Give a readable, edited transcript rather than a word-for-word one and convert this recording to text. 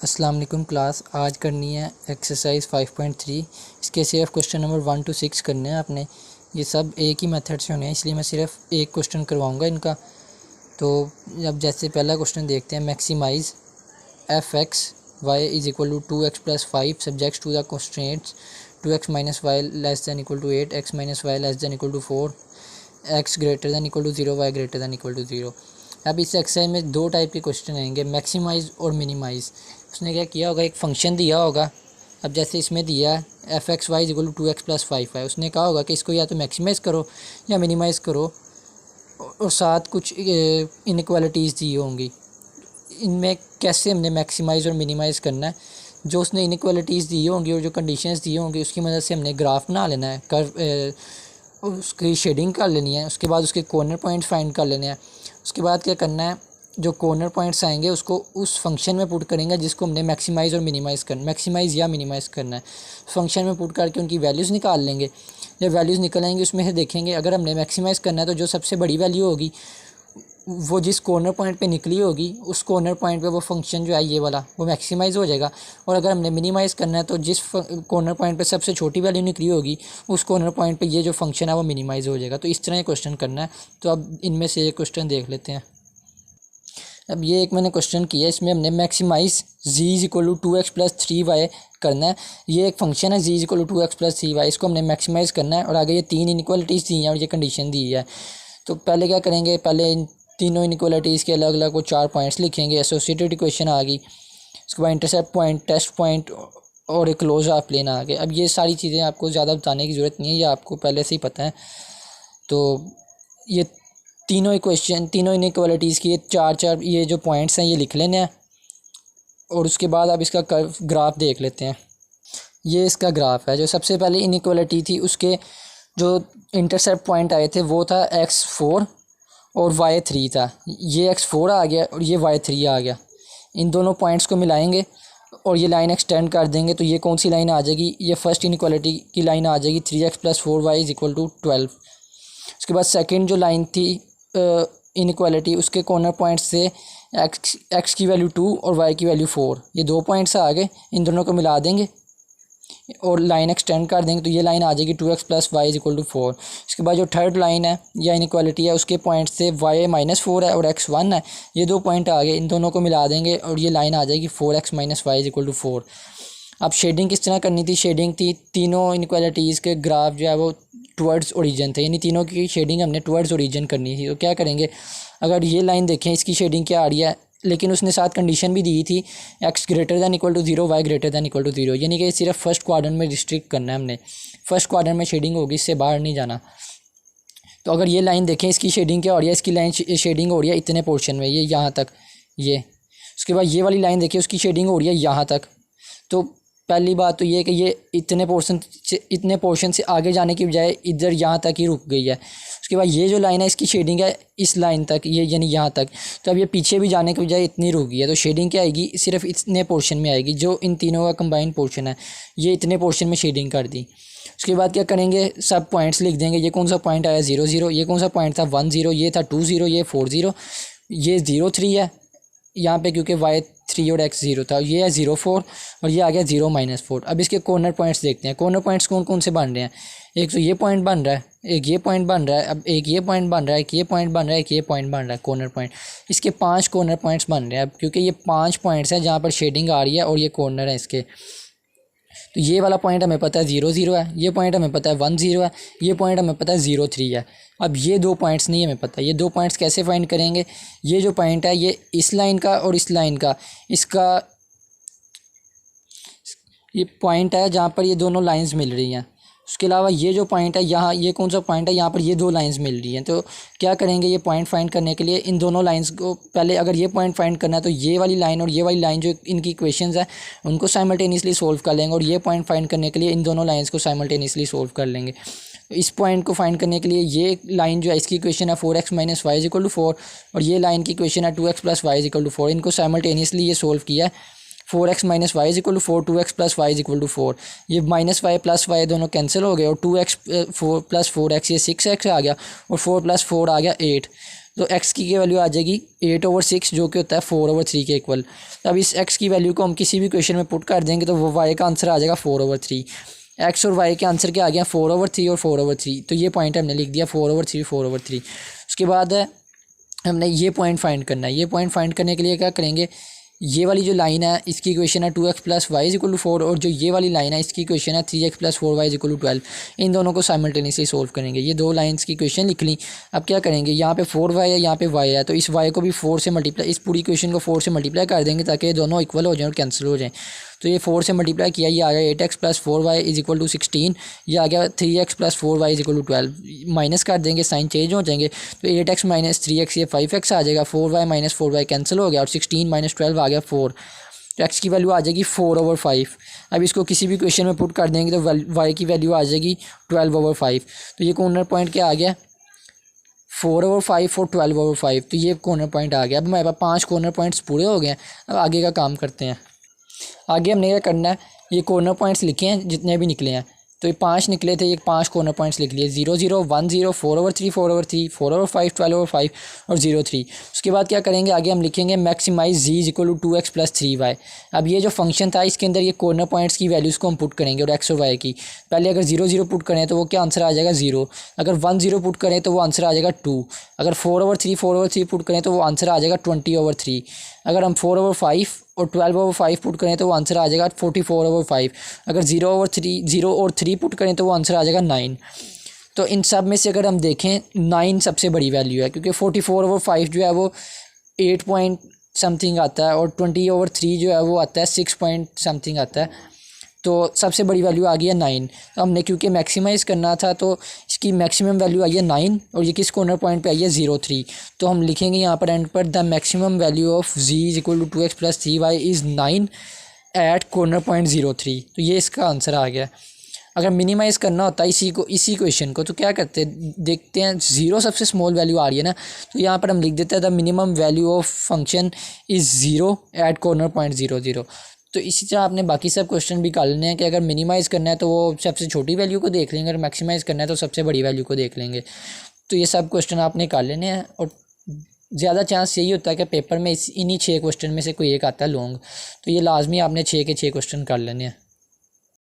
अस्सलाम वालेकुम क्लास। आज करनी है एक्सरसाइज 5.3। इसके सिर्फ क्वेश्चन नंबर 1 to 6 करने हैं आपने। ये सब एक ही मेथड से होने हैं, इसलिए मैं सिर्फ एक क्वेश्चन करवाऊंगा इनका। तो अब जैसे पहला क्वेश्चन देखते हैं। Maximise F X Y is equal to 2x + 5 subjects to the constraints 2x - y less than equal to 8, x - y less than equal to 4, x greater than equal to 0, y greater than equal to 0। अब इस exercise में दो type के question आएंगे, maximise और minimise. उसने क्या किया होगा, एक फंक्शन दिया होगा। अब जैसे इसमें दिया है F X Y equal to 2x + 5 है, उसने कहा होगा कि इसको या तो मैक्सिमाइज़ करो या मिनिमाइज़ करो, और साथ कुछ इनइक्वालिटीज़ दी होंगी। इनमें कैसे हमने मैक्सिमाइज़ और मिनिमाइज़ करना है, जो उसने इनइक्वालिटीज़ दी होंगी और जो कंडीशंस दी होंगी उसकी मदद से हमने ग्राफ बना लेना है, कर्व उसकी शेडिंग कर लेनी है। उसके बाद उसके कॉर्नर पॉइंट्स फाइंड कर लेने हैं। उसके बाद क्या करना है, जो कॉर्नर पॉइंट्स आएंगे उसको उस फंक्शन में पुट करेंगे जिसको हमने मैक्सिमाइज़ और मिनिमाइज़ करना, मैक्सिमाइज़ या मिनिमाइज़ करना है। फंक्शन में पुट करके उनकी वैल्यूज़ निकाल लेंगे। जब वैल्यूज़ निकल आएंगी उसमें से देखेंगे, अगर हमने मैक्सिमाइज़ करना है तो जो सबसे बड़ी वैल्यू होगी वो जिस कॉर्नर पॉइंट पे निकली होगी उस कॉर्नर पॉइंट पे वो फंक्शन जो है ये वाला वो मैक्सिमाइज़ हो जाएगा। और अगर हमने मिनिमाइज़ करना है तो जिस कॉर्नर पॉइंट पे सबसे छोटी वैल्यू निकली होगी उस कॉर्नर पॉइंट पे ये जो फंक्शन है वो मिनिमाइज़ हो जाएगा। तो इस तरह ये क्वेश्चन करना है। तो अब इनमें से एक क्वेश्चन देख लेते हैं। अब ये एक मैंने क्वेश्चन किया, इसमें हमने maximise z is equal to 2x + 3y करना है। ये एक फंक्शन है z is equal to 2x + 3y, इसको हमने मैक्सिमाइज़ करना है। और आगे ये तीन इनइक्वालिटीज़ दी हैं और ये कंडीशन दी है। तो पहले क्या करेंगे, पहले इन तीनों इनइक्वालिटीज़ के अलग अलग वो 4 पॉइंट्स लिखेंगे। एसोसिएटेड इक्वेशन आ गई, उसके बाद इंटरसेप्ट पॉइंट, टेस्ट पॉइंट और एक क्लोज ऑफ प्लेन आ गए। अब ये सारी चीज़ें आपको ज़्यादा बताने की ज़रूरत नहीं है, ये आपको पहले से ही पता है। तो ये तीनों इक्वेशन, तीनों इनइक्वालिटीज़ की ये चार ये जो पॉइंट्स हैं ये लिख लेने हैं। और उसके बाद आप इसका कर्व ग्राफ देख लेते हैं। ये इसका ग्राफ है। जो सबसे पहले इनइक्वालिटी थी उसके जो इंटरसेप्ट पॉइंट आए थे वो था x4 और y3 था। ये x4 आ गया और ये y3 आ गया। इन दोनों पॉइंट्स को मिलाएंगे और ये लाइन एक्सटेंड कर देंगे तो ये कौन सी लाइन आ जाएगी, ये फर्स्ट इनइक्वालिटी की लाइन आ जाएगी 3x + 4y is equal to 12। उसके बाद सेकंड जो लाइन थी इनइक्वालिटी, उसके कॉर्नर पॉइंट्स से x की वैल्यू 2 और y की वैल्यू 4, ये दो पॉइंट्स आ गए। इन दोनों को मिला देंगे और लाइन एक्सटेंड कर देंगे तो ये लाइन आ जाएगी 2x + y is equal to 4। इसके बाद जो थर्ड लाइन है या इनइक्वालिटी है उसके पॉइंट से y - 4 है और x 1 है, ये दो पॉइंट आ गए। इन दोनों को मिला देंगे और ये लाइन आ जाएगी 4x - y is equal to 4। अब शेडिंग किस तरह करनी थी, शेडिंग थी तीनों इनइक्वालिटीज़ के ग्राफ जो है वो टुवर्ड्स ओरिजिन थे, यानी तीनों की शेडिंग हमने टुवर्ड्स ओरिजिन करनी थी। तो क्या करेंगे, अगर ये लाइन देखें इसकी शेडिंग क्या आ रही है, लेकिन उसने साथ कंडीशन भी दी थी x greater than equal to 0, y greater than equal to 0, यानी कि सिर्फ फर्स्ट क्वाड्रेंट में रिस्ट्रिक्ट करना है हमने। फर्स्ट क्वाड्रेंट में शेडिंग होगी, इससे बाहर नहीं जाना। तो अगर ये लाइन देखें इसकी शेडिंग क्या हो रही है, इसकी लाइन शेडिंग हो रही है इतने पोर्शन में, ये यहाँ तक ये। उसके बाद ये वाली लाइन देखिए उसकी शेडिंग हो रही है यहाँ तक। तो पहली बात तो ये है कि ये इतने पोर्शन से आगे जाने की बजाय इधर यहाँ तक ही रुक गई है। उसके बाद ये जो लाइन है इसकी शेडिंग है इस लाइन तक, ये यानी यहाँ तक। तो अब ये पीछे भी जाने की बजाय इतनी रुक गई है, तो शेडिंग क्या आएगी, सिर्फ इतने पोर्शन में आएगी। जो इन तीनों का कंबाइंड पोर्शन है ये इतने पोर्शन में शेडिंग कर दी। उसके बाद क्या करेंगे, सब पॉइंट्स लिख देंगे। ये कौन सा पॉइंट आया 0 0, ये कौन सा पॉइंट था 1 0, ये था 2 0, ये 4 0, ये 0 3 है यहाँ पे क्योंकि y3 और x 0 था, ये है 0 4 और ये आ गया 0 - 4। अब इसके कॉर्नर पॉइंट्स देखते हैं। कॉर्नर पॉइंट्स कौन कौन से बन रहे हैं, एक तो ये पॉइंट बन रहा है, एक ये पॉइंट बन रहा है, अब एक ये पॉइंट बन रहा है, एक ये पॉइंट बन रहा है, एक ये पॉइंट बन रहा है। कॉर्नर पॉइंट इसके 5 कॉर्नर पॉइंट्स बन रहे हैं। अब क्योंकि ये 5 पॉइंट्स हैं जहाँ पर शेडिंग आ रही है और ये कॉर्नर है इसके, तो ये वाला पॉइंट हमें पता है 0 0 है, ये पॉइंट हमें पता है 1 0 है, ये पॉइंट हमें पता है 0 3 है। अब ये दो पॉइंट्स नहीं हमें पता, ये दो पॉइंट्स कैसे फाइंड करेंगे। ये जो पॉइंट है ये इस लाइन का और इस लाइन का, इसका ये पॉइंट है जहाँ पर ये दोनों लाइंस मिल रही हैं। उसके अलावा ये जो पॉइंट है यहाँ, ये कौन सा पॉइंट है, यहाँ पर ये दो लाइंस मिल रही हैं। तो क्या करेंगे, ये पॉइंट फाइंड करने के लिए इन दोनों लाइंस को पहले, अगर ये पॉइंट फाइंड करना है तो ये वाली लाइन और ये वाली लाइन जो इनकी इक्वेशंस है उनको साइमल्टेनियसली सोल्व कर लेंगे। और ये पॉइंट फाइंड करने के लिए इन दोनों लाइन्स को साइमल्टेनियसली सोल्व कर लेंगे। इस पॉइंट को फाइंड करने के लिए ये लाइन जो है इसकी इक्वेशन है 4x - y is equal to 4 और ये लाइन की इक्वेशन है 2x + y is equal to 4। इनको साइमल्टेनियसली ये सोल्व किया है। 4x - y is equal to 4, 2x + y is equal to 4। ये -y + y दोनों कैंसिल हो गए और 2x 4 + 4x ये 6x आ गया और 4 + 4 आ गया 8। तो एक्स की वैल्यू आ जाएगी 8/6 जो कि होता है 4/3 के इक्वल। अब इस एक्स की वैल्यू को हम किसी भी क्वेश्चन में पुट कर देंगे तो वो वाई का आंसर आ जाएगा 4/3। एक्स और वाई के आंसर क्या आ गया 4/3 और 4/3, तो ये पॉइंट हमने लिख दिया 4/3 4/3। उसके बाद हमने ये पॉइंट फाइंड करना है। ये पॉइंट फाइंड करने के लिए क्या करेंगे, ये वाली जो लाइन है इसकी इक्वेशन है 2x + y = 4 और जो ये वाली लाइन है इसकी इक्वेशन है 3x + 4y = 12। इन दोनों को साइमल्टेनियसली सोल्व करेंगे। ये दो लाइंस की इक्वेशन लिख ली। अब क्या करेंगे, यहाँ पे 4y है, यहाँ पे y है, तो इस y को भी 4 से मल्टीप्लाई, इस पूरी इक्वेशन को 4 से मल्टीप्लाई कर देंगे ताकि ये दोनों इक्वल हो जाएं और कैंसिल हो जाएं। तो ये 4 से मल्टीप्लाई किया, ये आ गया 8x + 4y = 16। ये आ गया 3x + 4y = 12। माइनस कर देंगे, साइन चेंज हो जाएंगे, तो 8x - 3x ये 5x आ जाएगा। 4y - 4y कैंसिल हो गया और 16 - 12 आ गया 4। तो x की वैल्यू आ जाएगी 4/5। अब इसको किसी भी क्वेश्चन में पुट कर देंगे तो y की वैल्यू आ जाएगी 12/5। तो ये कॉर्नर पॉइंट क्या आ गया 4/5 और 12/5, तो ये कॉर्नर पॉइंट आ गया। अब हमारे पास 5 कॉर्नर पॉइंट्स पूरे हो गए हैं। अब आगे का काम करते हैं। आगे हमने क्या करना है, ये कॉर्नर पॉइंट्स लिखे हैं जितने भी निकले हैं, तो ये 5 निकले थे, ये 5 कॉर्नर पॉइंट्स लिख लिए 0 0 1 0 4/3 4/3 4/5 12/5 और 0 3। उसके बाद क्या करेंगे, आगे हम लिखेंगे मैक्सिमाइज z = 2x + 3y। अब ये जो फंक्शन था इसके अंदर ये कॉर्नर पॉइंट्स की वैल्यूज़ को हम पुट करेंगे और x और y की। पहले अगर 0 0 पुट करें तो वो क्या आंसर आ जाएगा 0। अगर 1 0 पुट करें तो वो आंसर आ जाएगा 2। अगर 4/3 4/3 पुट करें तो वो आंसर आ जाएगा 20/3। अगर हम 4/5 और 12/5 पुट करें तो वो आंसर आ जाएगा 44/5। अगर 0 और 3 पुट करें तो वो आंसर आ जाएगा 9। तो इन सब में से अगर हम देखें 9 सबसे बड़ी वैल्यू है, क्योंकि 44/5 जो है वो 8 पॉइंट समथिंग आता है और 20/3 जो है वो आता है 6 पॉइंट समथिंग आता है। तो सबसे बड़ी वैल्यू आ गई है 9। तो हमने क्योंकि मैक्सिमाइज़ करना था तो इसकी मैक्सिमम वैल्यू आई है 9 और ये किस कॉर्नर पॉइंट पे आई है 0 3। तो हम लिखेंगे यहाँ पर एंड पर the maximum value of z = 2x + 3y is 9 at corner point 0 3। तो ये इसका आंसर आ गया। अगर मिनिमाइज़ करना होता है इसी क्वेश्चन को तो क्या करते हैं, देखते हैं 0 सबसे स्मॉल वैल्यू आ रही है ना, तो यहाँ पर हम लिख देते हैं the minimum value of function is 0 at corner point 0 0। तो इसी तरह आपने बाकी सब क्वेश्चन भी कर लेने हैं कि अगर मिनिमाइज़ करना है तो वो सबसे छोटी वैल्यू को देख लेंगे और मैक्सिमाइज़ करना है तो सबसे बड़ी वैल्यू को देख लेंगे। तो ये सब क्वेश्चन आपने कर लेने हैं और ज़्यादा चांस यही होता है कि पेपर में इन्हीं 6 क्वेश्चन में से कोई एक आता है लॉन्ग, तो ये लाजमी आपने 6 के 6 क्वेश्चन कर लेने हैं।